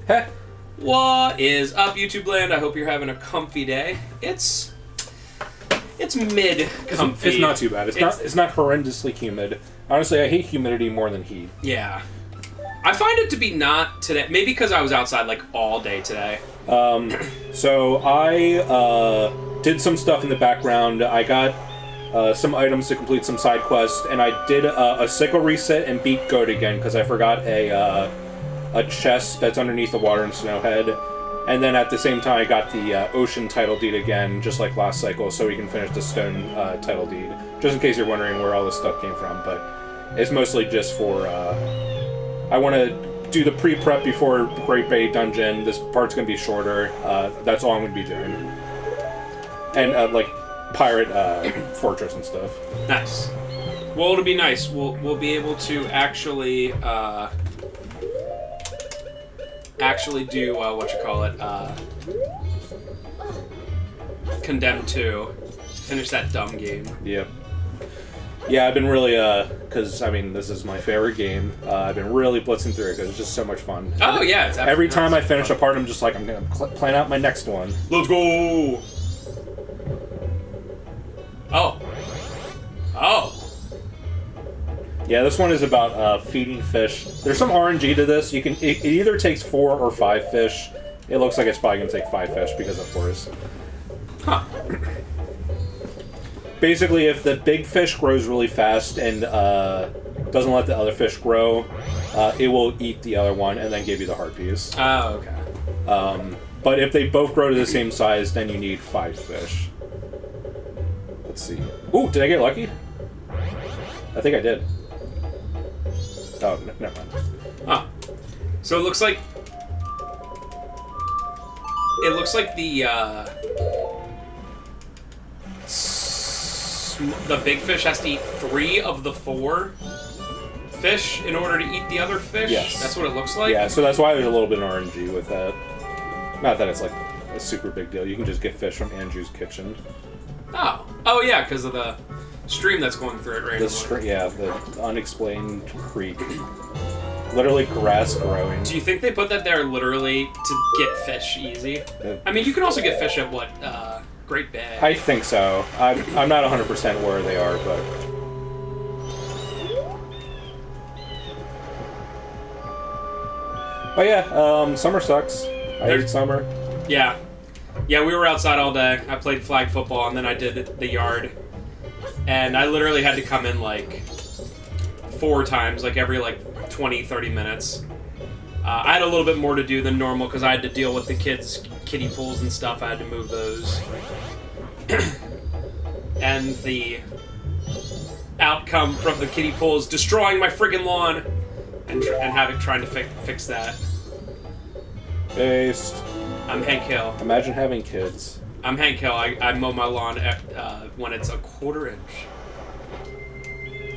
Heh. What is up, YouTube land? I hope you're having a comfy day. It's mid-comfy. It's not too bad. It's not horrendously humid. Honestly, I hate humidity more than heat. Yeah. I find it to be not today. Maybe because I was outside like all day today. So I did some stuff in the background. I got some items to complete some side quests, and I did a sickle reset and beat Goat again because I forgot a chest that's underneath the water in Snowhead. And then at the same time, I got the ocean title deed again, just like last cycle, so we can finish the stone title deed. Just in case you're wondering where all this stuff came from, but it's mostly just for... I want to do the pre-prep before Great Bay Dungeon. This part's going to be shorter. That's all I'm going to be doing. And, like, Pirate Fortress and stuff. Nice. Well, it'll be nice. We'll be able to actually do, Condemned 2. Finish that dumb game. Yep. Yeah, I've been really, because, I mean, this is my favorite game. I've been really blitzing through it because it's just so much fun. Oh, yeah. It's every time I finish a part, I'm just like, I'm going to plan out my next one. Let's go! Oh. Yeah, this one is about feeding fish. There's some RNG to this. It either takes 4 or 5 fish. It looks like it's probably going to take 5 fish because of course. Huh. Basically, if the big fish grows really fast and doesn't let the other fish grow, it will eat the other one and then give you the heart piece. Oh, okay. But if they both grow to the same size, then you need 5 fish. Let's see. Ooh, did I get lucky? I think I did. Oh, never mind. Huh. So it looks like the big fish has to eat 3 of the 4 fish in order to eat the other fish? Yes. That's what it looks like? Yeah, so that's why there's a little bit of RNG with that. Not that it's like a super big deal. You can just get fish from Andrew's kitchen. Oh yeah, because of the stream that's going through it randomly. The unexplained creek. Literally grass growing. Do you think they put that there literally to get fish easy? I mean, you can also get fish at Great Bay. I think so. I'm not 100% where they are, but... But yeah, summer sucks. I hate summer. Yeah. Yeah, we were outside all day. I played flag football, and then I did the yard. And I literally had to come in, 4 times, every, 20, 30 minutes. I had a little bit more to do than normal, because I had to deal with the kids' kiddie pools and stuff. I had to move those. And the outcome from the kiddie pool is destroying my friggin' lawn, and trying to fix that. Based. I'm Hank Hill. Imagine having kids. I'm Hank Hill. I mow my lawn when it's a 1/4 inch.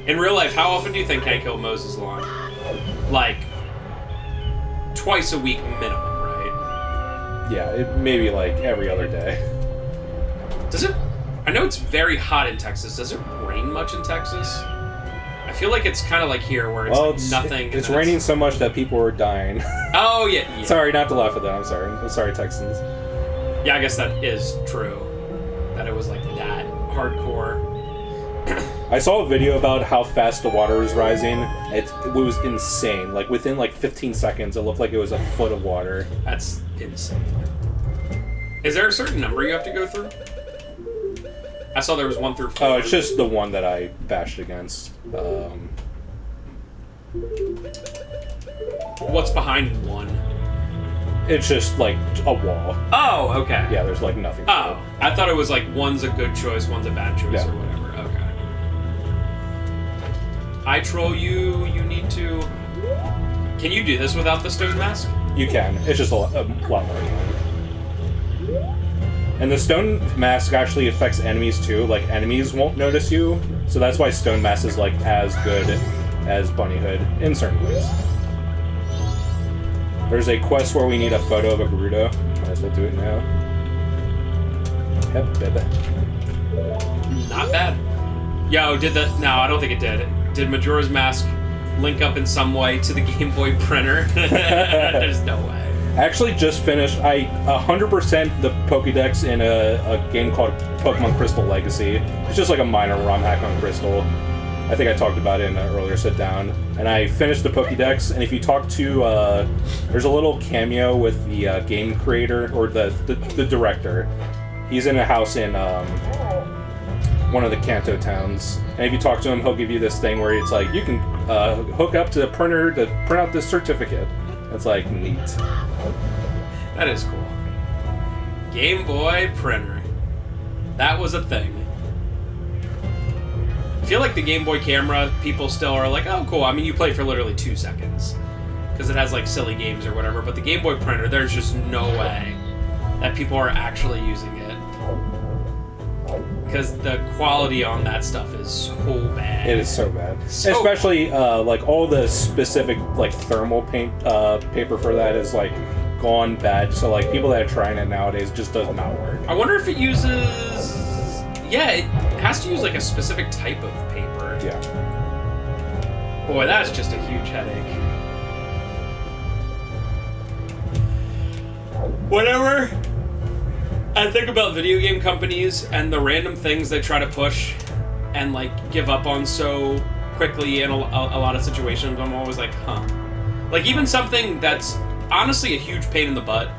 In real life, how often do you think Hank Hill mows his lawn? Twice a week minimum, right? Yeah, maybe every other day. Does it? I know it's very hot in Texas. Does it rain much in Texas? I feel like it's kind of like here where it's nothing. It's raining so much that people are dying. Oh, yeah. Sorry, not to laugh at that. I'm sorry, Texans. Yeah, I guess that is true. That it was that hardcore. I saw a video about how fast the water was rising. It was insane. Within 15 seconds, it looked like it was a foot of water. That's insane. Is there a certain number you have to go through? I saw there was 1 through 4. Oh, it's just the one that I bashed against. What's behind 1? It's just a wall. Oh, okay. Yeah, there's nothing. Oh, I thought it was 1's a good choice, 1's a bad choice, or whatever. Okay. I troll you. You need to. Can you do this without the stone mask? You can. It's just a lot more annoying. And the stone mask actually affects enemies too. Enemies won't notice you, so that's why stone mask is as good as Bunny Hood in certain ways. There's a quest where we need a photo of a Gerudo. Might as well do it now. Yep, baby. Not bad. Yo, did the... No, I don't think it did. Did Majora's Mask link up in some way to the Game Boy printer? There's no way. I actually just finished 100% the Pokédex in a game called Pokemon Crystal Legacy. It's just like a minor ROM hack on Crystal. I think I talked about it in an earlier sit down. And I finished the Pokédex, and if you talk to, there's a little cameo with the game creator, or the director. He's in a house in one of the Kanto towns. And if you talk to him, he'll give you this thing where it's like, you can hook up to the printer to print out this certificate. It's like, neat. That is cool. Game Boy printer. That was a thing. I feel like the Game Boy camera, people still are like, oh, cool. I mean, you play for literally 2 seconds. Because it has, like, silly games or whatever. But the Game Boy printer, there's just no way that people are actually using it. Because the quality on that stuff is so bad. It is so bad. Especially, like, all the specific, like, thermal paper for that is, like, gone bad. So, like, people that are trying it nowadays just does not work. I wonder if it uses... Yeah, it has to use, like, a specific type of paper. Yeah. Boy, that's just a huge headache. Whatever. I think about video game companies and the random things they try to push and, like, give up on so quickly in a lot of situations. I'm always like, huh. Like, even something that's honestly a huge pain in the butt.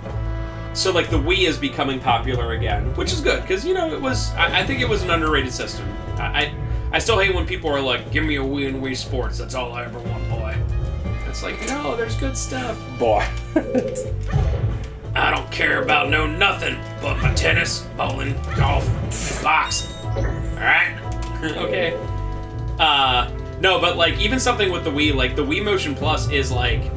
So, like, the Wii is becoming popular again, which is good, because, you know, it was... I think it was an underrated system. I still hate when people are like, give me a Wii and Wii Sports, that's all I ever want, boy. It's like, no, there's good stuff. Boy. I don't care about nothing but my tennis, bowling, golf, boxing. Alright? Okay. No, but, like, even something with the Wii, like, the Wii Motion Plus is, like,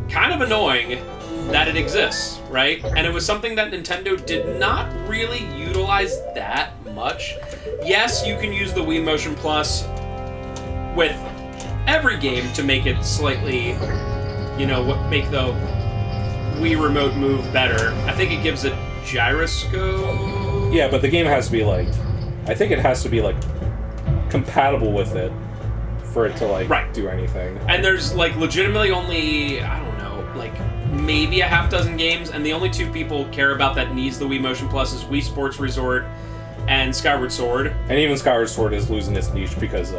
kind of annoying that it exists, right? And it was something that Nintendo did not really utilize that much. Yes, you can use the Wii Motion Plus with every game to make it slightly, you know, make the Wii Remote move better. I think it gives it gyroscope. Yeah, but the game has to be, like... I think it has to be, like, compatible with it for it to, like, do anything. And there's, like, legitimately only, I don't know, like... maybe a half dozen games, and the only 2 people care about that needs the Wii Motion Plus is Wii Sports Resort and Skyward Sword. And even Skyward Sword is losing its niche because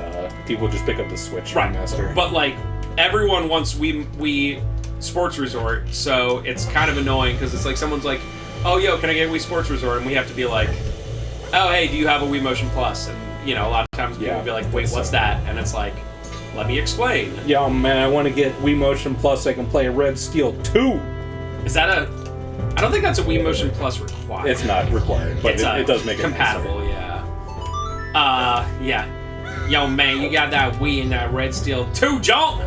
people just pick up the Switch remaster. But, like, everyone wants Wii Sports Resort, so it's kind of annoying because it's like someone's like, oh, yo, can I get Wii Sports Resort? And we have to be like, oh, hey, do you have a Wii Motion Plus? And, you know, a lot of times people will be like, wait, what's that? And it's like, let me explain. Yo, man, I want to get Wii Motion Plus so I can play Red Steel 2. Is that a... I don't think that's a Wii Motion Plus required. It's not required, but it does make it compatible, nicer. Yeah. Yo, man, you got that Wii and that Red Steel 2 jaunt?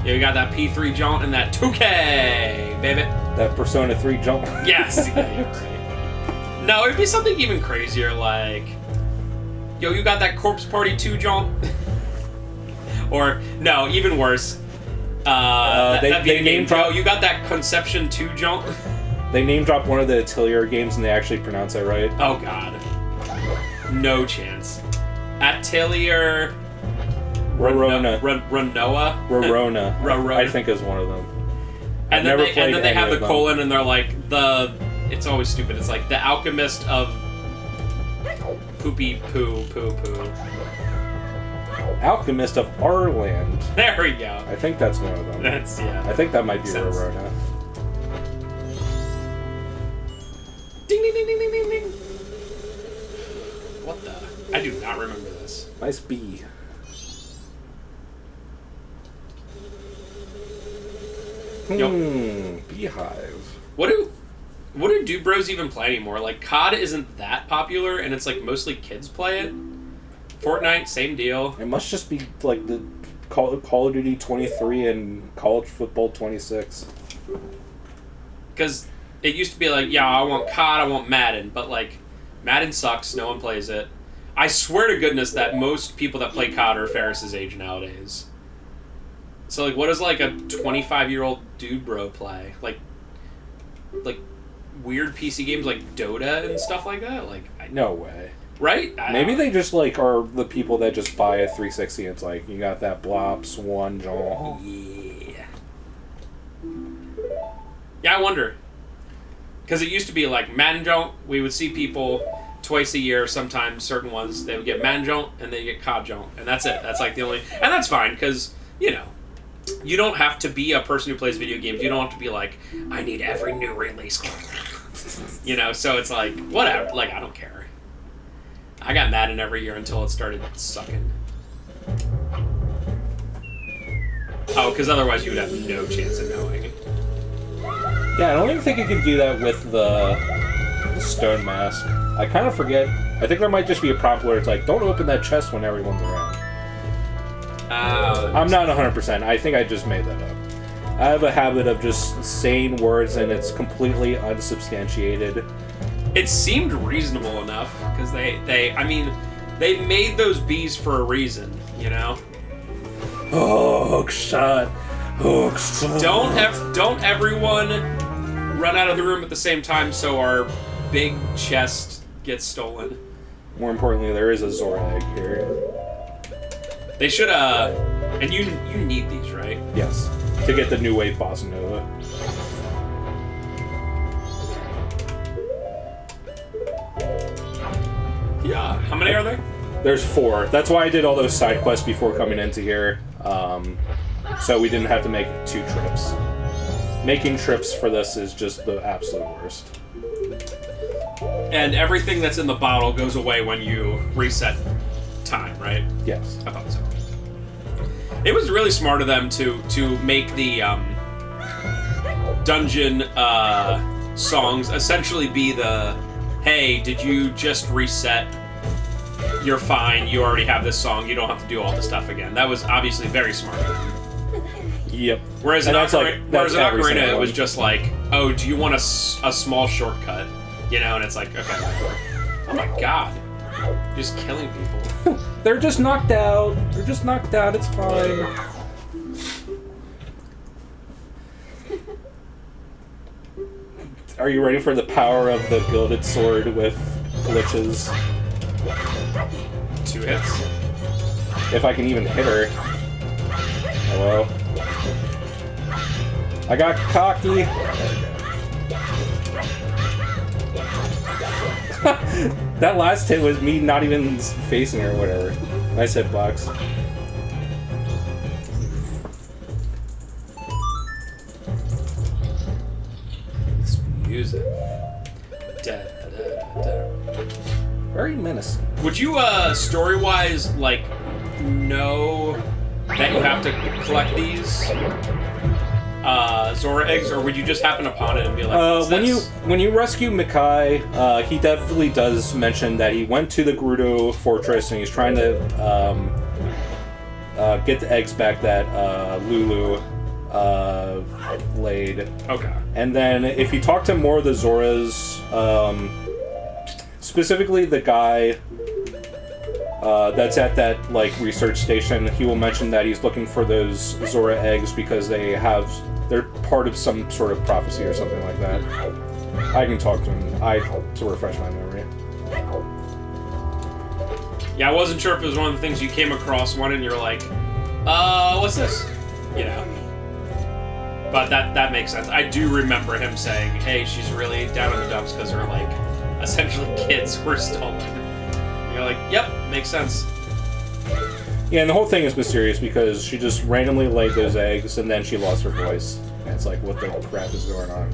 Yeah, you got that P3 jaunt and that 2K, baby. That Persona 3 jump. Yes, yeah, you're right. No, it'd be something even crazier, like... Yo, you got that Corpse Party 2 jaunt? Or, no, even worse. They name drop. You got that Conception 2 jaunt? They name drop one of the Atelier games and they actually pronounce it right. Oh, God. No chance. Atelier... Rorona. Rorona. I think is one of them. And then they have the colon and they're like, it's always stupid. It's like, the alchemist of... Poopy poo poo poo. Alchemist of our land. There we go. I think that's one of them. I think that might be Rorona. Ding ding ding ding ding ding ding. What the? I do not remember this. Nice bee. Beehive. What do Dude Bros even play anymore? Like, COD isn't that popular, and it's like mostly kids play it. Fortnite, same deal. It must just be like the Call of Duty 23 and College Football 26. Because it used to be like, yeah, I want COD, I want Madden, but like, Madden sucks, no one plays it. I swear to goodness that most people that play COD are Ferris's age nowadays. So like, what does like a 25-year-old dude bro play? Like weird PC games like Dota and stuff like that? Like, no way. Right? Maybe they just like are the people that just buy a 360 and it's like, you got that Blop, Swan, John. Yeah. Yeah, I wonder. Because it used to be like Manjont, we would see people twice a year, sometimes certain ones, they would get Manjont and they get Kajont. And that's it. That's like the only... And that's fine, because, you know, you don't have to be a person who plays video games. You don't have to be like, I need every new release. You know, so it's like, whatever. Like, I don't care. I got Madden every year until it started sucking. Oh, because otherwise you would have no chance of knowing. Yeah, I don't even think you can do that with the stone mask. I kind of forget. I think there might just be a prompt where it's like, don't open that chest when everyone's around. I'm not 100%. I think I just made that up. I have a habit of just saying words and it's completely unsubstantiated. It seemed reasonable enough, because I mean, they made those bees for a reason, you know? Oh, shot. Oh, shot. Don't everyone run out of the room at the same time so our big chest gets stolen. More importantly, there is a Zora egg here. They should, and you need these, right? Yes, to get the new Wave Bossa Nova. Yeah. How many are there? There's 4. That's why I did all those side quests before coming into here. So we didn't have to make 2 trips. Making trips for this is just the absolute worst. And everything that's in the bottle goes away when you reset time, right? Yes. I thought so. It was really smart of them to make the dungeon songs essentially be the, hey, did you just reset? You're fine. You already have this song. You don't have to do all the stuff again. That was obviously very smart. Yep. Whereas in Ocarina, it was just like, oh, do you want a small shortcut? You know, and it's like, okay. Oh my god. You're just killing people. They're just knocked out. They're just knocked out. It's fine. Are you ready for the power of the gilded sword with glitches? 2 hits. If I can even hit her. Hello? I got cocky. That last hit was me not even facing her or whatever. Nice hitbox. This music. Very menacing. Would you, story-wise, like, know that you have to collect these Zora eggs, or would you just happen upon it and be like, when you rescue Mikai, he definitely does mention that he went to the Gerudo Fortress and he's trying to get the eggs back that Lulu laid. Okay. And then if you talk to more of the Zoras, specifically the guy that's at that like research station, he will mention that he's looking for those Zora eggs because they're part of some sort of prophecy or something like that. I can talk to him to refresh my memory. Yeah, I wasn't sure if it was one of the things you came across one and you're like, what's this? You know. But that makes sense. I do remember him saying, hey, she's really down in the dumps because her, like, essentially kids were stolen. And you're like, yep, makes sense. Yeah, and the whole thing is mysterious because she just randomly laid those eggs and then she lost her voice. And it's like, what the crap is going on?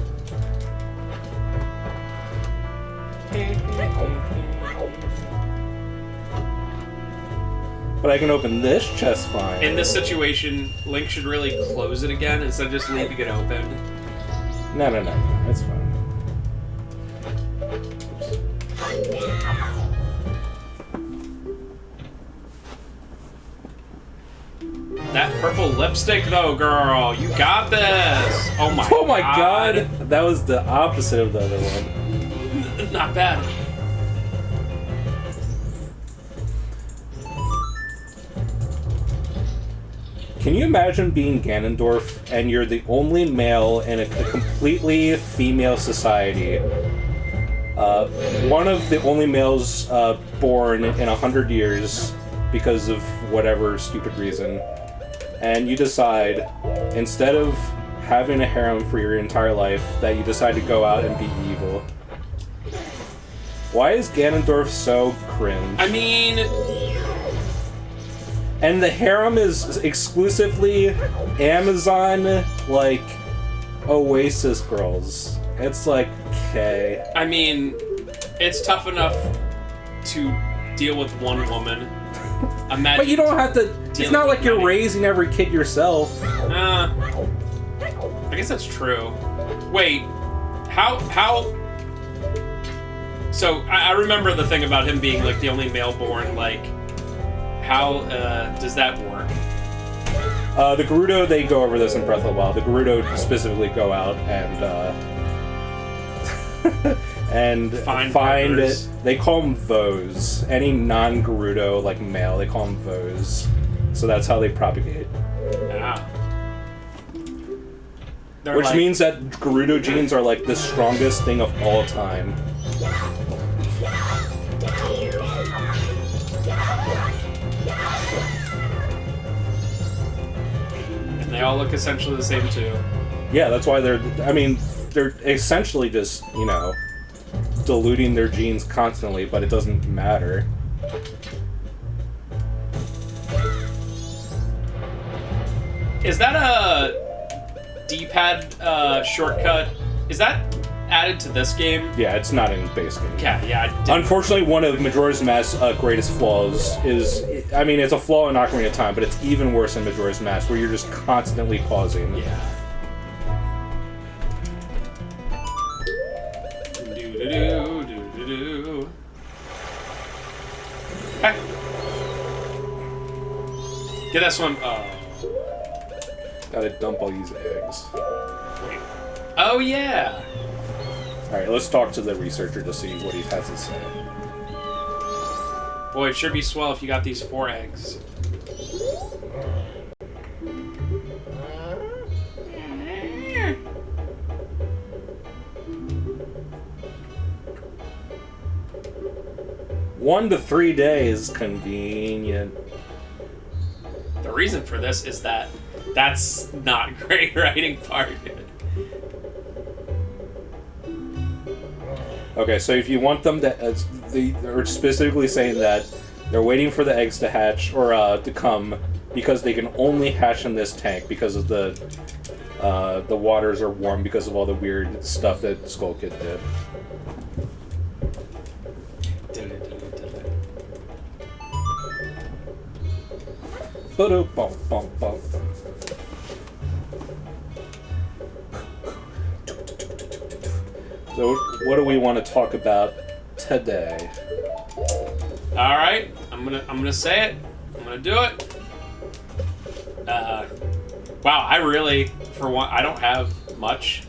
But I can open this chest fine. In this situation, Link should really close it again instead of just leaving it open. No, that's fine. That purple lipstick, though, girl, you got this. Oh my god. That was the opposite of the other one. Not bad. Can you imagine being Ganondorf and you're the only male in a completely female society? One of the only males born in 100 years because of whatever stupid reason. And you decide, instead of having a harem for your entire life that you decide to go out and be evil. Why is Ganondorf so cringe? I mean... And the harem is exclusively Amazon, like, Oasis girls. It's like, okay. I mean, it's tough enough to deal with one woman. Imagine But you don't have to... It's not like you're raising every kid yourself. I guess that's true. Wait, how... So, I remember the thing about him being, like, the only male-born, like... How does that work? The Gerudo, they go over this in Breath of the Wild. The Gerudo specifically go out and and find it. They call them Vos. Any non-Gerudo, like male, they call them Vos. So that's how they propagate. Ah. Which means that Gerudo genes are like the strongest thing of all time. And they all look essentially the same too. Yeah, that's why they're essentially just, you know, diluting their genes constantly, but it doesn't matter. Is that a D-pad shortcut? Is that added to this game? Yeah, it's not in the base game. Yeah. Unfortunately, one of Majora's Mask's greatest flaws is, I mean, it's a flaw in Ocarina of Time, but it's even worse in Majora's Mask, where you're just constantly pausing. Yeah. Do-do-do. Hey. Get this one. Oh. Gotta dump all these eggs. Wait. Oh, yeah. Alright, let's talk to the researcher to see what he has to say. Boy, it sure be swell if you got these 4 eggs. One to 3 days, convenient. The reason for this is that that's not great writing part. Okay, so if you want them to, they're specifically saying that they're waiting for the eggs to hatch, or to come, because they can only hatch in this tank because of the waters are warm because of all the weird stuff that Skull Kid did. Ba-do-bum-bum-bum. So, what do we want to talk about today? All right, I'm gonna say it. I'm gonna do it. Wow, I really, for one, I don't have much.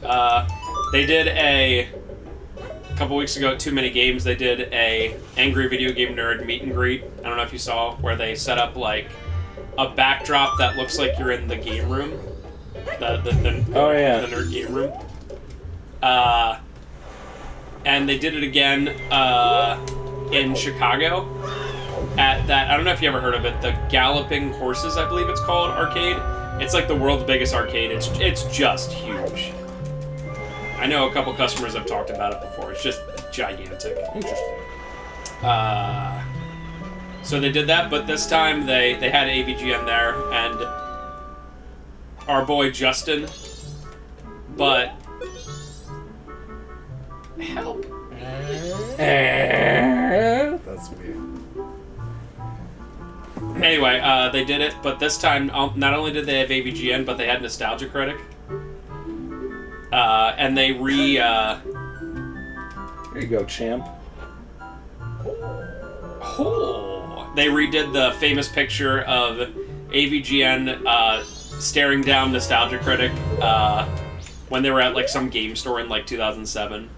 They did a couple weeks ago at Too Many Games. They did a Angry Video Game Nerd meet and greet. I don't know if you saw, where they set up like a backdrop that looks like you're in the game room. The nerd game room. And they did it again in Chicago at that, I don't know if you ever heard of it, the Galloping Horses, I believe it's called, arcade. It's like the world's biggest arcade. It's just huge. I know a couple customers have talked about it before. It's just gigantic. Interesting. So they did that, but this time they had AVGN there, and our boy Justin, but help. That's weird. Anyway, they did it, but this time not only did they have AVGN, but they had Nostalgia Critic. And they There you go, champ. They redid the famous picture of AVGN staring down Nostalgia Critic when they were at like some game store in like 2007.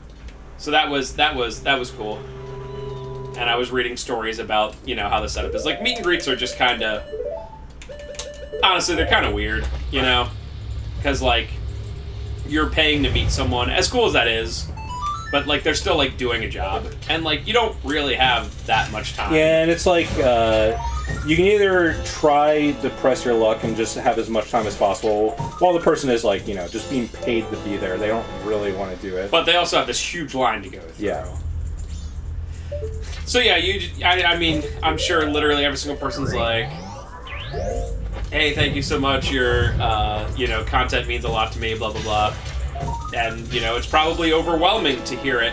So that was cool. And I was reading stories about, you know, how the setup is. Like, meet and greets are just kind of, honestly, they're kind of weird, you know? Because, like, you're paying to meet someone, as cool as that is, but, like, they're still, like, doing a job. And, like, you don't really have that much time. Yeah, and it's like, you can either try to press your luck and just have as much time as possible, while the person is like, just being paid to be there. They don't really want to do it. But they also have this huge line to go through. Yeah. So yeah, I mean, I'm sure literally every single person's like, hey, thank you so much. Your, content means a lot to me, blah, blah, blah. And, it's probably overwhelming to hear it,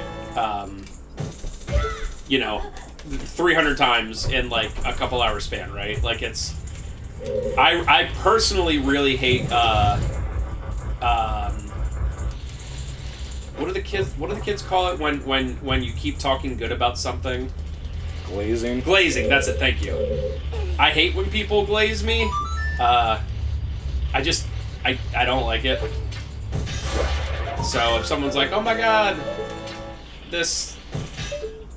300 times in, like, a couple hour span, right? Like, it's... I personally really hate, what do the kids call it when you keep talking good about something? Glazing. Glazing, that's it, thank you. I hate when people glaze me. I don't like it. So if someone's like, oh my god, this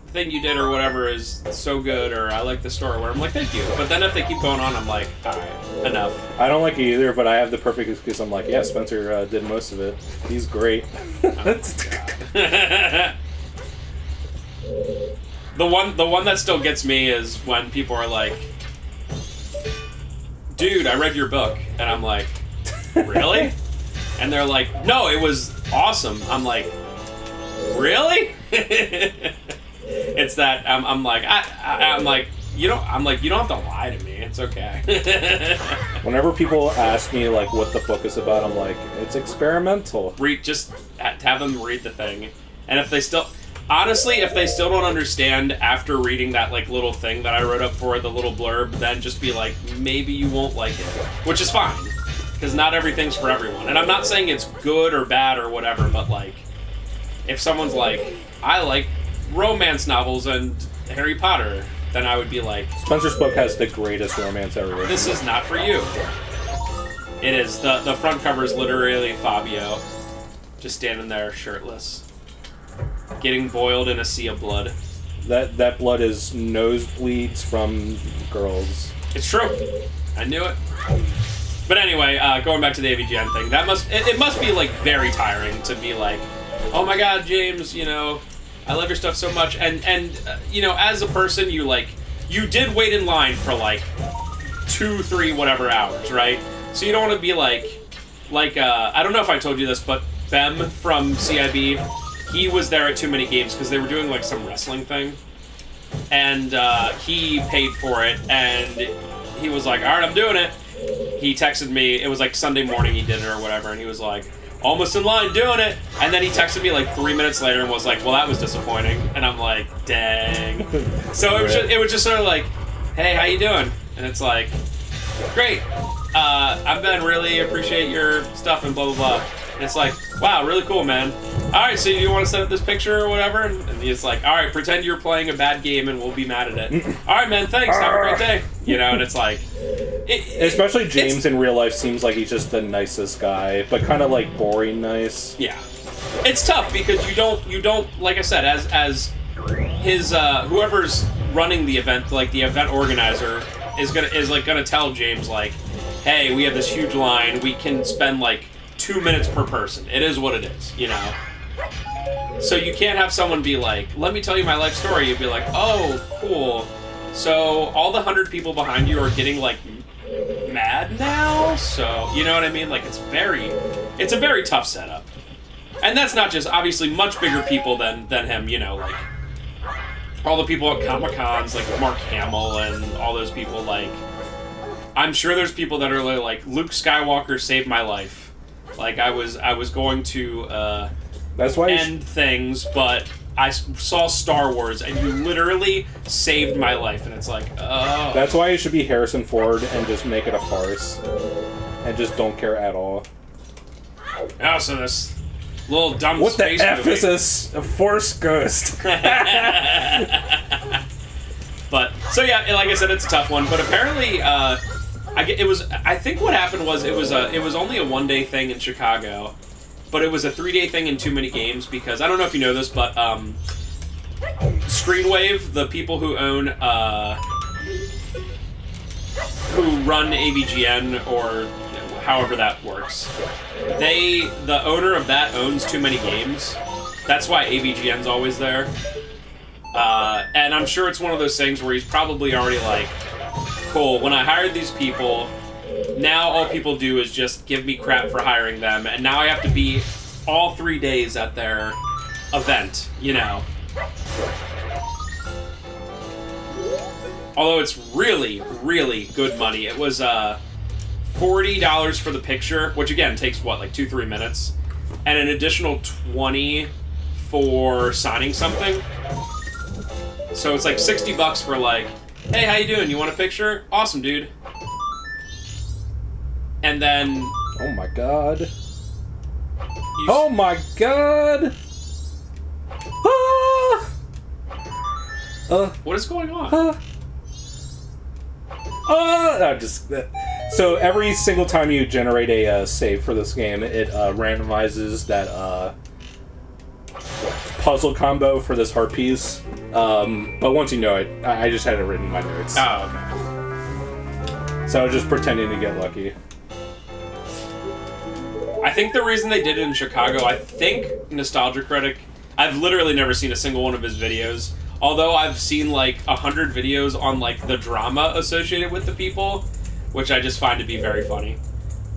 thing you did or whatever is so good, or I like the story, where I'm like, thank you. But then if they keep going on, I'm like, alright, enough. I don't like it either, but I have the perfect excuse. I'm like, yeah, Spencer did most of it. He's great. Oh, God. The one that still gets me is when people are like, dude, I read your book. And I'm like, really? And they're like, no, it was awesome. I'm like, really? It's that I'm like, you don't have to lie to me. It's okay. Whenever people ask me like what the book is about, I'm like, it's experimental. Just have them read the thing, and if they still don't understand after reading that like little thing that I wrote up for the little blurb, then just be like, maybe you won't like it, which is fine, because not everything's for everyone. And I'm not saying it's good or bad or whatever, but like, if someone's like, I like romance novels and Harry Potter, then I would be like, Spencer's book has the greatest romance ever written. This is not for you. It is. The front cover is literally Fabio, just standing there shirtless, getting boiled in a sea of blood. That blood is nosebleeds from girls. It's true. I knew it. But anyway, going back to the AVGN thing, it must be like very tiring to be like, oh my god, James, I love your stuff so much, and as a person, you did wait in line for like 2, 3, whatever hours, right? So you don't want to be like I don't know if I told you this, but Bem from CIB, he was there at Too Many Games because they were doing like some wrestling thing, and he paid for it, and he was like, all right, I'm doing it. He texted me, it was like Sunday morning he did it or whatever, and he was like, almost in line doing it, and then he texted me like 3 minutes later and was like, well, that was disappointing, and I'm like, dang. So it was just sort of like, hey, how you doing? And it's like, great, I'm Ben, really appreciate your stuff and blah blah blah. And it's like, wow, really cool, man. All right, so you want to set up this picture or whatever? And he's like, all right, pretend you're playing a bad game and we'll be mad at it. All right, man, thanks, have a great day. And it's like, especially James in real life seems like he's just the nicest guy, but kind of like boring nice. Yeah, it's tough because you don't like I said, as his whoever's running the event, like the event organizer is gonna tell James like, hey, we have this huge line, we can spend like 2 minutes per person. It is what it is, So you can't have someone be like, let me tell you my life story. You'd be like, oh, cool. So all the 100 people behind you are getting like mad now? So, you know what I mean? Like, it's a very tough setup. And that's not just, obviously, much bigger people than him, like all the people at Comic-Cons, like Mark Hamill and all those people, like, I'm sure there's people that are like, Luke Skywalker saved my life. Like, I was going to that's why end things, but I saw Star Wars, and you literally saved my life, and it's like, oh. That's why it should be Harrison Ford and just make it a farce, and just don't care at all. Oh, so this little dumb what space the F movie. is a Force Ghost? But so yeah, like I said, it's a tough one. But apparently, I think what happened was it was only a 1-day thing in Chicago, but it was a 3-day thing in Too Many Games because I don't know if you know this, but Screenwave, the people who own who run AVGN or however that works, the owner of that owns Too Many Games. That's why AVGN's always there. And I'm sure it's one of those things where he's probably already like, cool. When I hired these people, now all people do is just give me crap for hiring them, and now I have to be all 3 days at their event, you know. Although it's really, really good money. It was $40 for the picture, which again takes what, like 2-3 minutes, and an additional 20 for signing something. So it's like $60 for like, hey, how you doing? You want a picture? Awesome, dude. And then... Oh my god. Oh my god! What is going on? So every single time you generate a save for this game, it randomizes that puzzle combo for this heart piece. But once you know it, I just had it written in my notes. Oh, okay. So I was just pretending to get lucky. I think the reason they did it in Chicago, I think Nostalgia Critic, I've literally never seen a single one of his videos, although I've seen like 100 videos on like the drama associated with the people, which I just find to be very funny.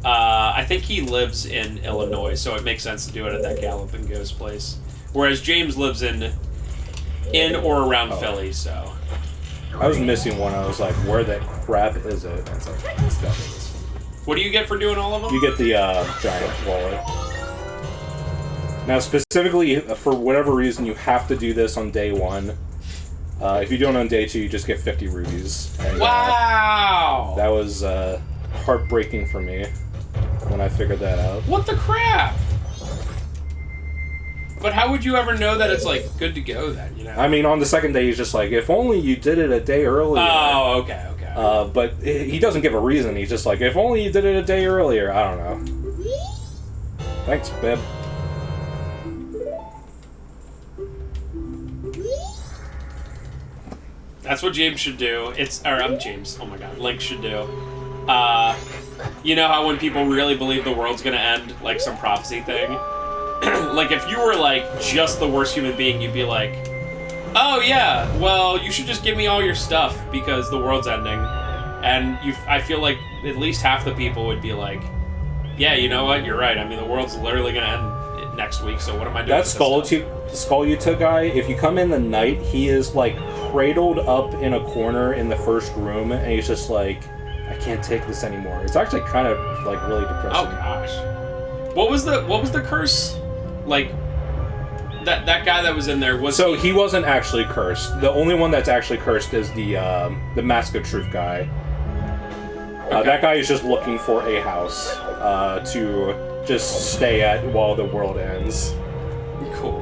I think he lives in Illinois, so it makes sense to do it at that Gallop and Ghost place. Whereas James lives in or around Philly, so. I was missing one. I was like, where the crap is it? I was like, it's definitely this one. What do you get for doing all of them? You get the giant wallet. Now, specifically, for whatever reason, you have to do this on day 1. If you do it on day 2, you just get 50 rubies. And, wow! That was heartbreaking for me when I figured that out. What the crap? But how would you ever know that it's, like, good to go then, you know? I mean, on the second day, he's just like, if only you did it a day earlier. Oh, okay. But he doesn't give a reason. He's just like, if only you did it a day earlier. I don't know. Thanks, Bib. That's what James should do. I'm James. Oh my god. Link should do. You know how when people really believe the world's gonna end, like some prophecy thing? Like, if you were, like, just the worst human being, you'd be like, oh yeah, well, you should just give me all your stuff because the world's ending. And I feel like at least half the people would be like, yeah, you know what, you're right. I mean, the world's literally going to end next week, so what am I doing? That Skull you took guy, if you come in the night, he is, like, cradled up in a corner in the first room, and he's just like, I can't take this anymore. It's actually kind of, like, really depressing. Oh, gosh. What was the curse? Like... That guy that was in there was. So he wasn't actually cursed. The only one that's actually cursed is the Mask of Truth guy. Okay. That guy is just looking for a house to just stay at while the world ends. Cool.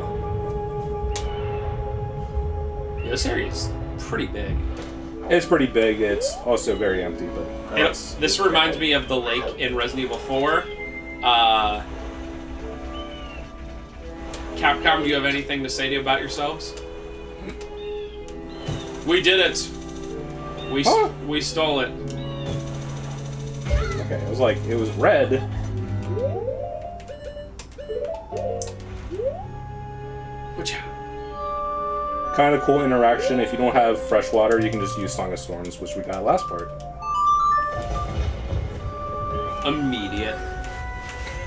Yeah, this area is pretty big. It's pretty big. It's also very empty, but this reminds me of the lake in Resident Evil 4. Capcom, do you have anything to say about yourselves? We did it. We stole it. Okay, it was like, it was red. Kind of cool interaction. If you don't have fresh water, you can just use Song of Storms, which we got last part. Immediate.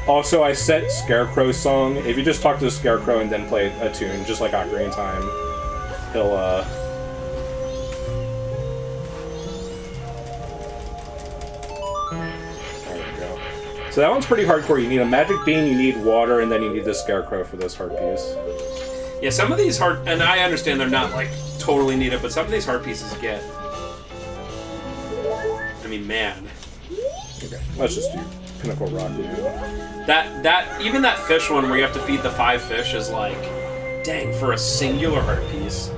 Also, I set Scarecrow's song. If you just talk to the Scarecrow and then play a tune, just like Ocarina of Time, he'll, there we go. So that one's pretty hardcore. You need a magic bean, you need water, and then you need the Scarecrow for this heart piece. Yeah, some of these heart... And I understand they're not, like, totally needed, but some of these heart pieces get... I mean, man. Okay, let's just do Pinnacle Rock. Even that fish one where you have to feed the 5 fish is like, dang, for a singular heart piece.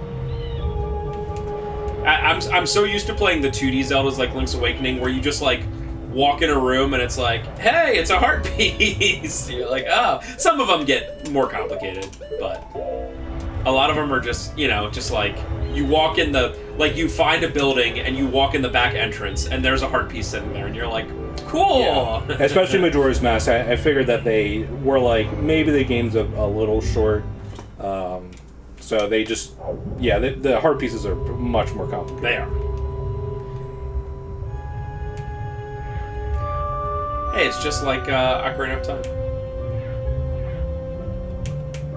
I'm so used to playing the 2D Zeldas like Link's Awakening where you just like walk in a room and it's like, hey, it's a heart piece. You're like, oh. Some of them get more complicated, but a lot of them are just, you know, just like you walk in the, like you find a building and you walk in the back entrance and there's a heart piece sitting there and you're like, cool. Yeah. Especially Majora's Mask. I figured that they were like, maybe the game's a little short. So they just, yeah, the heart pieces are much more complicated. They are. Hey, it's just like Ocarina of Time.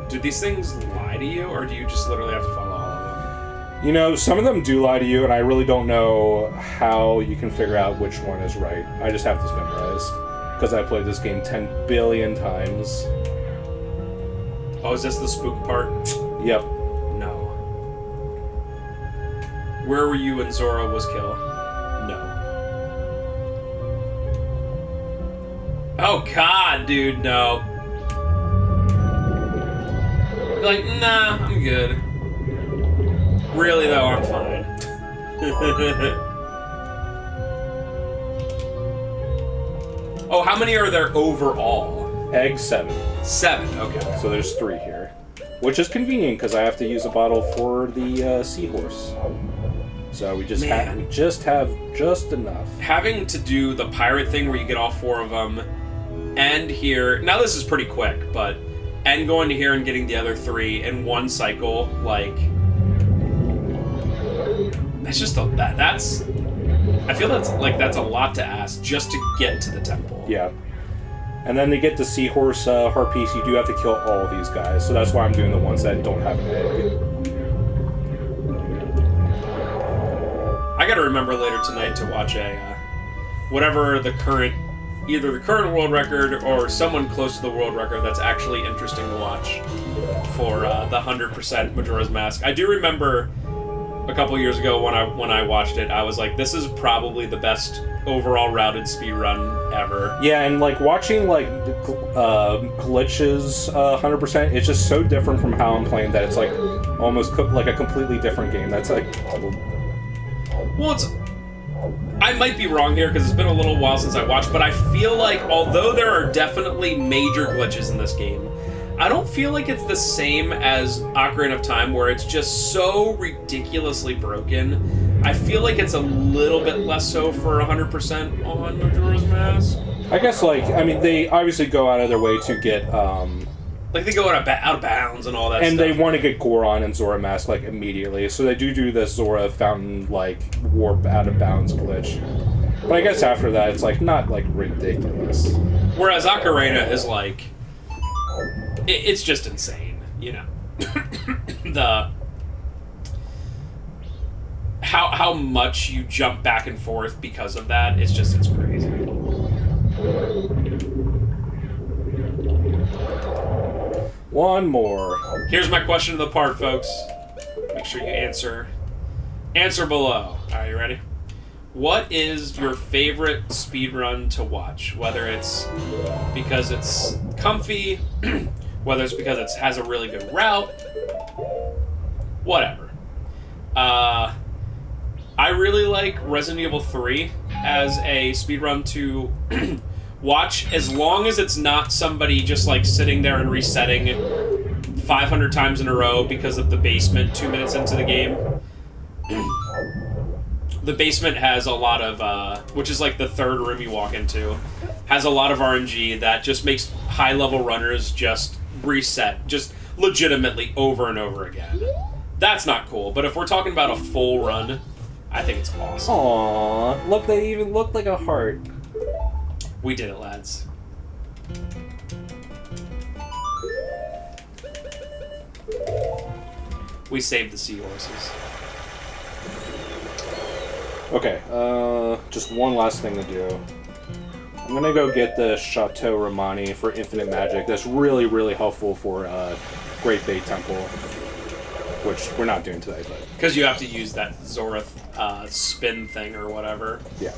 Do these things lie to you, or do you just literally have to follow all of them? You know, some of them do lie to you, and I really don't know how you can figure out which one is right. I just have this memorized, because I played this game 10 billion times. Oh, is this the spook part? Yep. No. Where were you when Zora was killed? No. Oh god, dude, no. Like, nah, I'm good. Really though, I'm fine. Oh, how many are there overall? Egg 7. 7, okay. So there's 3 here. Which is convenient, because I have to use a bottle for the Seahorse. So we just have just enough. Having to do the pirate thing where you get all 4 of them, and here... Now this is pretty quick, but... And going to here and getting the other 3 in one cycle, like... That's just that's... I feel that's a lot to ask just to get to the temple. Yeah. And then to get the Seahorse heart piece, you do have to kill all of these guys. So that's why I'm doing the ones that don't have an egg. I gotta remember later tonight to watch whatever the current, either the current world record or someone close to the world record that's actually interesting to watch for the 100% Majora's Mask. I do remember a couple years ago when I watched it, I was like, this is probably the best overall routed speedrun ever. Yeah, and like watching like glitches 100%, it's just so different from how I'm playing that it's like almost like a completely different game. That's like... Well, I might be wrong here because it's been a little while since I watched, but I feel like although there are definitely major glitches in this game, I don't feel like it's the same as Ocarina of Time, where it's just so ridiculously broken. I feel like it's a little bit less so for 100% on Majora's Mask. I guess, like, I mean, they obviously go out of their way to get, like, they go out of bounds and all that and stuff. they want to get Goron and Zora Mask, like, immediately. So they do this Zora fountain, like, warp out of bounds glitch. But I guess after that, it's, like, not, like, ridiculous. Whereas Ocarina is, like... It's just insane, you know. How much you jump back and forth because of that, it's crazy. One more. Here's my question of the part, folks. Make sure you answer below. Alright, you ready? What is your favorite speedrun to watch? Whether it's because it's comfy, whether it's because it has a really good route, whatever. I really like Resident Evil 3 as a speedrun to watch, as long as it's not somebody just like sitting there and resetting 500 times in a row because of the basement 2 minutes into the game. The basement has a lot of, which is like the third room you walk into, has a lot of RNG that just makes high-level runners just reset, just legitimately over and over again. That's not cool, but if we're talking about a full run, I think it's awesome. Aww, look, they even looked like a heart. We did it, lads. We saved the Seahorses. Okay, just one last thing to do. I'm gonna go get the Chateau Romani for Infinite Magic. That's really, really helpful for Great Bay Temple, which we're not doing today, but... Because you have to use that Zora spin thing or whatever. Yeah.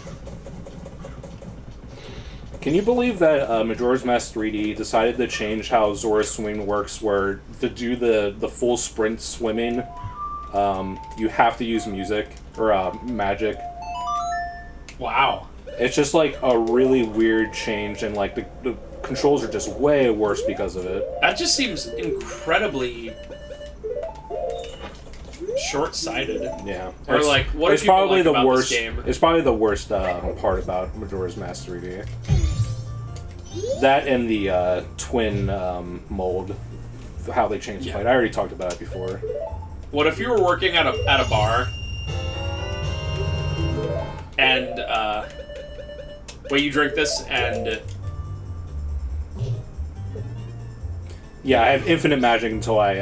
Can you believe that Majora's Mask 3D decided to change how Zora swimming works, where to do the full sprint swimming, you have to use music, or magic. Wow. It's just like a really weird change, and like the controls are just way worse because of it. That just seems incredibly short-sighted. Yeah. Or like, what do it's people probably like the about worst, this game? It's probably the worst part about Majora's Mask 3D. That and the twin mold, how they changed the fight. I already talked about it before. What if you were working at a bar and Wait, you drink this and... Yeah, I have infinite magic until I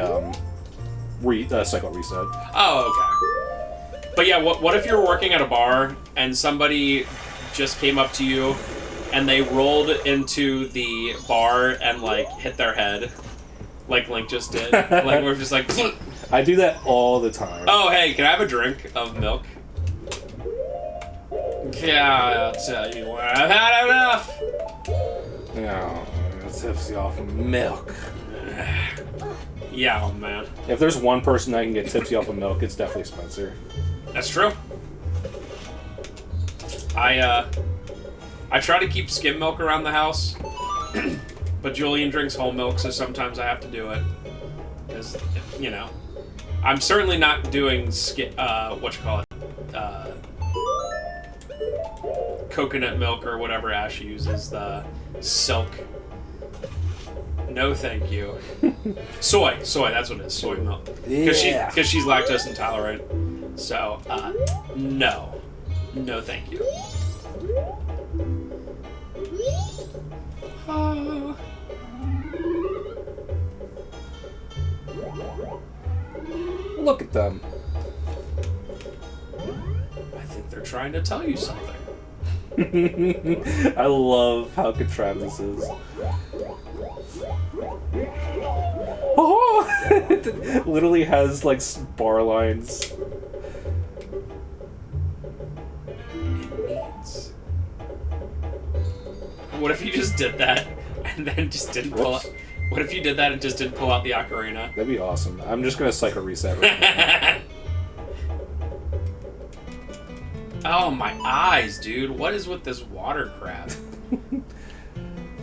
cycle reset. Oh, okay. But yeah, what if you're working at a bar and somebody just came up to you and they rolled into the bar and, like, hit their head? Like Link just did. Like, we're just like... I do that all the time. Oh, hey, can I have a drink of milk? Yeah, I'll tell you what, I've had enough! No, it's tipsy off of milk. Yeah, man. If there's one person that can get tipsy off of milk, it's definitely Spencer. That's true. I try to keep skim milk around the house, but Julian drinks whole milk, so sometimes I have to do it. Because, you know, I'm certainly not doing coconut milk or whatever Ash uses, the silk. No, thank you. Soy, that's what it is, soy milk. Yeah. Because she's lactose intolerant. So, no. No, thank you. Look at them. I think they're trying to tell you something. I love how contrived this is. Oh! It literally has, like, bar lines. What if you just did that and then just didn't pull out? What if you did that and just didn't pull out the ocarina? That'd be awesome. I'm just gonna cycle reset right now. Oh, my eyes, dude. What is with this water crap?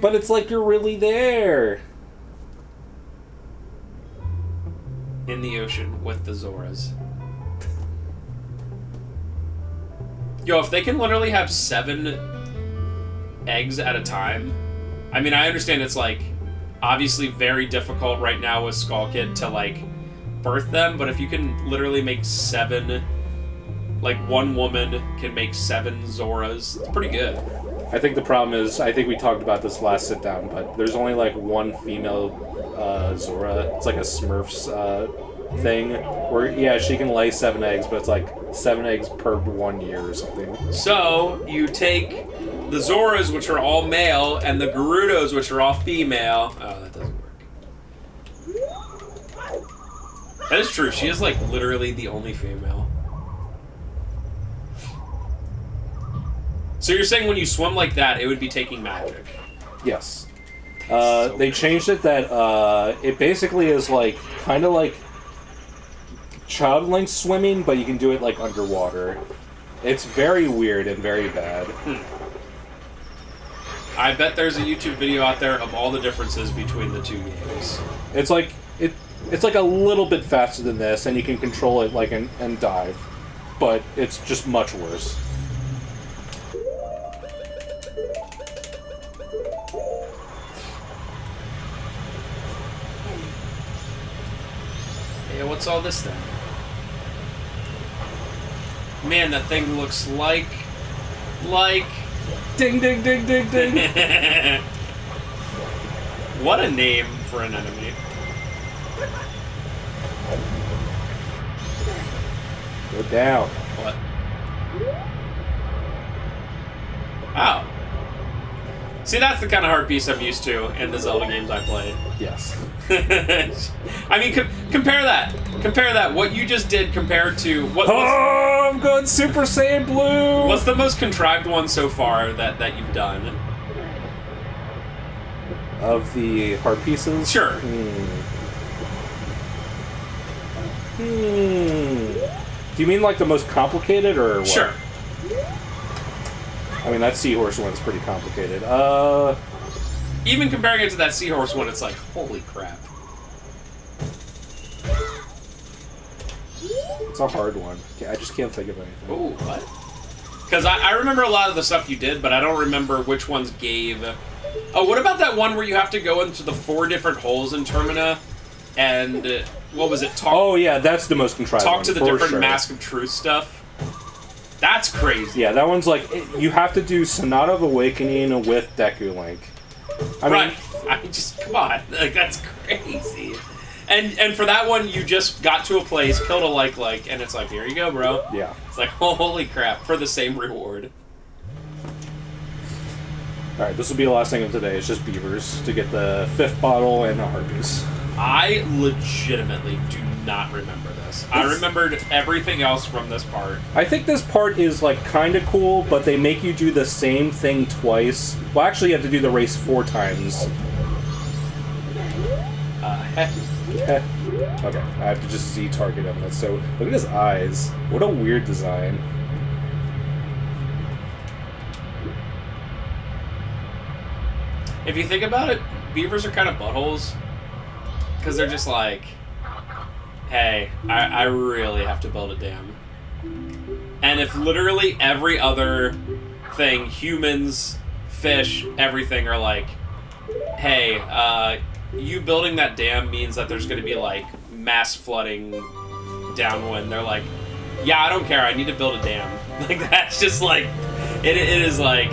But it's like you're really there. In the ocean with the Zoras. Yo, if they can literally have 7 eggs at a time... I mean, I understand it's, like, obviously very difficult right now with Skull Kid to, like, birth them, but if you can literally make 7... Like, one woman can make 7 Zoras, it's pretty good. I think the problem is, I think we talked about this last sit down, but there's only, like, one female Zora. It's like a Smurfs thing, where, yeah, she can lay 7 eggs, but it's like 7 eggs per 1 year or something. So, you take the Zoras, which are all male, and the Gerudos, which are all female. Oh, that doesn't work. That is true. She is, like, literally the only female. So you're saying when you swim like that, it would be taking magic? Yes. So they changed it that it basically is like kind of like Child Link swimming, but you can do it like underwater. It's very weird and very bad. I bet there's a YouTube video out there of all the differences between the two games. It's like it's like a little bit faster than this, and you can control it like and dive, but it's just much worse. Yeah, what's all this then? Man, that thing looks like... Ding, ding, ding, ding, ding. What a name for an enemy. Go down. What? Oh. See, that's the kind of heart piece I'm used to in the Zelda games I played. Yes. I mean, compare that. Compare that. What you just did compared to... Oh, I'm going Super Saiyan Blue! What's the most contrived one so far that you've done? Of the heart pieces? Sure. Do you mean like the most complicated, or what? Sure. I mean, that Seahorse one's pretty complicated. Even comparing it to that Seahorse one, it's like, holy crap. It's a hard one. I just can't think of anything. Ooh, what? Because I remember a lot of the stuff you did, but I don't remember which ones gave... Oh, what about that one where you have to go into the 4 different holes in Termina, and, what was it? Oh, yeah, that's the most contrived one, Talk to the for different sure. Mask of Truth stuff? That's crazy. Yeah, that one's like, you have to do Sonata of Awakening with Deku Link. I mean, come on, like that's crazy. And for that one, you just got to a place, killed a like, and it's like, here you go, bro. Yeah. It's like, holy crap, for the same reward. Alright, this will be the last thing of today. It's just beavers to get the 5th bottle and a harpies. I legitimately do not remember this. I remembered everything else from this part. I think this part is, like, kind of cool, but they make you do the same thing twice. Well, actually, you have to do the race 4 times. Okay, I have to just Z-target him. That's so... Look at his eyes. What a weird design. If you think about it, beavers are kind of buttholes. Because they're just like, hey, I really have to build a dam. And if literally every other thing, humans, fish, everything are like, hey, you building that dam means that there's going to be like mass flooding downwind. They're like, yeah, I don't care, I need to build a dam. Like, that's just like, it is like,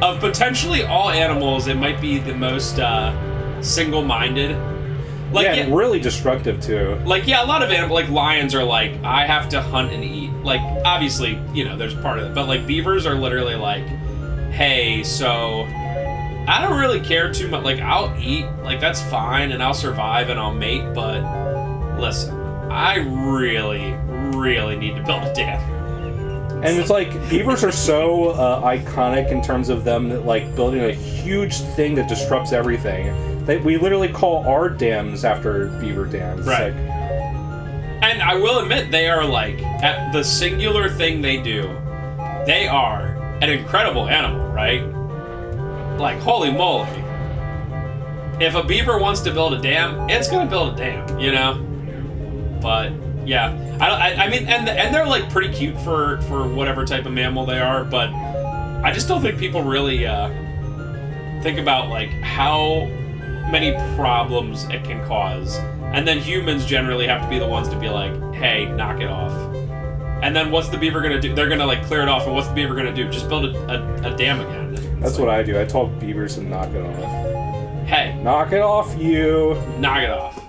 of potentially all animals, it might be the most single-minded. Like, yeah, and really destructive too. Like, yeah, a lot of animals, like lions are like, I have to hunt and eat. Like, obviously, you know, there's part of it. But like beavers are literally like, hey, so I don't really care too much. Like, I'll eat, like that's fine, and I'll survive and I'll mate. But listen, I really, really need to build a dam. And it's like, beavers are so iconic in terms of them, like, building a huge thing that disrupts everything. We literally call our dams after beaver dams. Right. Like, and I will admit, they are, like, at the singular thing they do, they are an incredible animal, right? Like, holy moly. If a beaver wants to build a dam, it's gonna build a dam, you know? But... yeah, I mean, and they're like pretty cute for whatever type of mammal they are, but I just don't think people really think about like how many problems it can cause, and then humans generally have to be the ones to be like, hey, knock it off. And then what's the beaver gonna do? They're gonna like clear it off, and what's the beaver gonna do? Just build a dam again. That's like, what I do. I told beavers to knock it off. Hey, knock it off, you. Knock it off.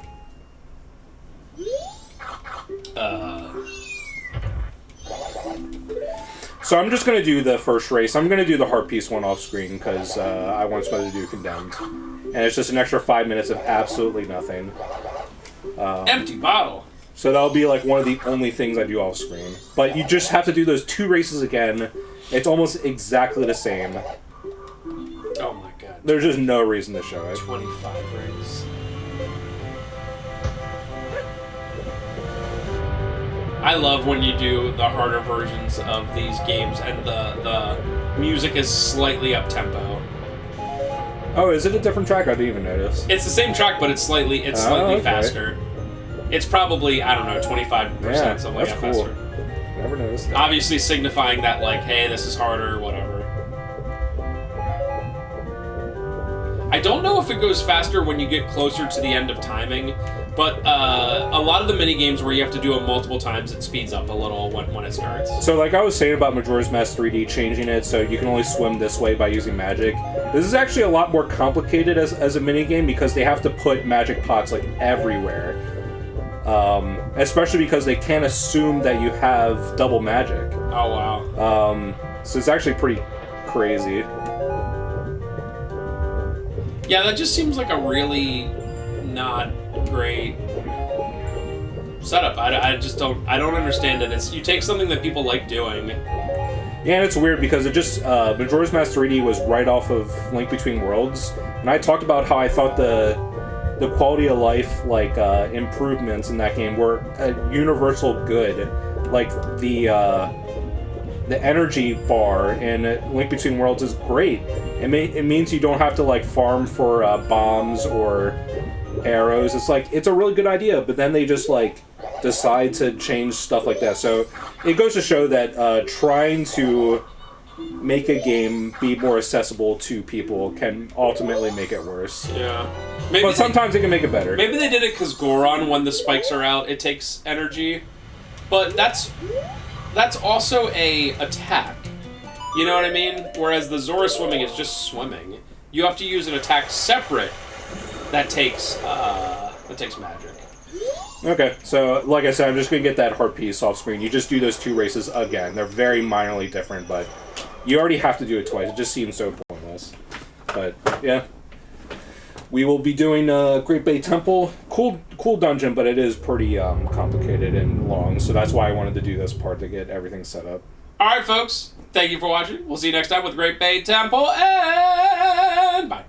So I'm just going to do the first race. I'm going to do the heart piece one off screen because I wasn't supposed to do Condemned. And it's just an extra 5 minutes of absolutely nothing. Empty bottle. So that'll be like one of the only things I do off screen. But you just have to do those 2 races again. It's almost exactly the same. Oh my god. There's just no reason to show it. 25 rings. I love when you do the harder versions of these games and the music is slightly up-tempo. Oh, is it a different track? I didn't even notice. It's the same track, but it's slightly faster. It's probably, I don't know, 25%, something like that cool. faster. Never noticed that. Obviously signifying that, like, hey, this is harder, whatever. I don't know if it goes faster when you get closer to the end of timing, but a lot of the mini-games where you have to do it multiple times, it speeds up a little when it starts. So like I was saying about Majora's Mask 3D changing it so you can only swim this way by using magic, this is actually a lot more complicated as a mini-game because they have to put magic pots like everywhere. Especially because they can't assume that you have double magic. Oh, wow. So it's actually pretty crazy. Yeah, that just seems like a really not great setup. I just don't understand it. You take something that people like doing. Yeah, and it's weird because it just Majora's Mask 3D was right off of Link Between Worlds, and I talked about how I thought the quality of life like improvements in that game were a universal good. Like the energy bar in Link Between Worlds is great. It means you don't have to like farm for bombs or arrows. It's like, it's a really good idea, but then they just like decide to change stuff like that. So it goes to show that trying to make a game be more accessible to people can ultimately make it worse. Yeah. But sometimes they can make it better. Maybe they did it because Goron, when the spikes are out, it takes energy. But that's that's also a attack. You know what I mean? Whereas the Zora swimming is just swimming. You have to use an attack separate that takes magic. Okay, so like I said, I'm just gonna get that heart piece off screen. You just do those 2 races again. They're very minorly different, but you already have to do it twice. It just seems so pointless. But yeah, we will be doing Great Bay Temple. Cool dungeon, but it is pretty complicated and long. So that's why I wanted to do this part to get everything set up. All right, folks. Thank you for watching. We'll see you next time with Great Bay Temple, and bye.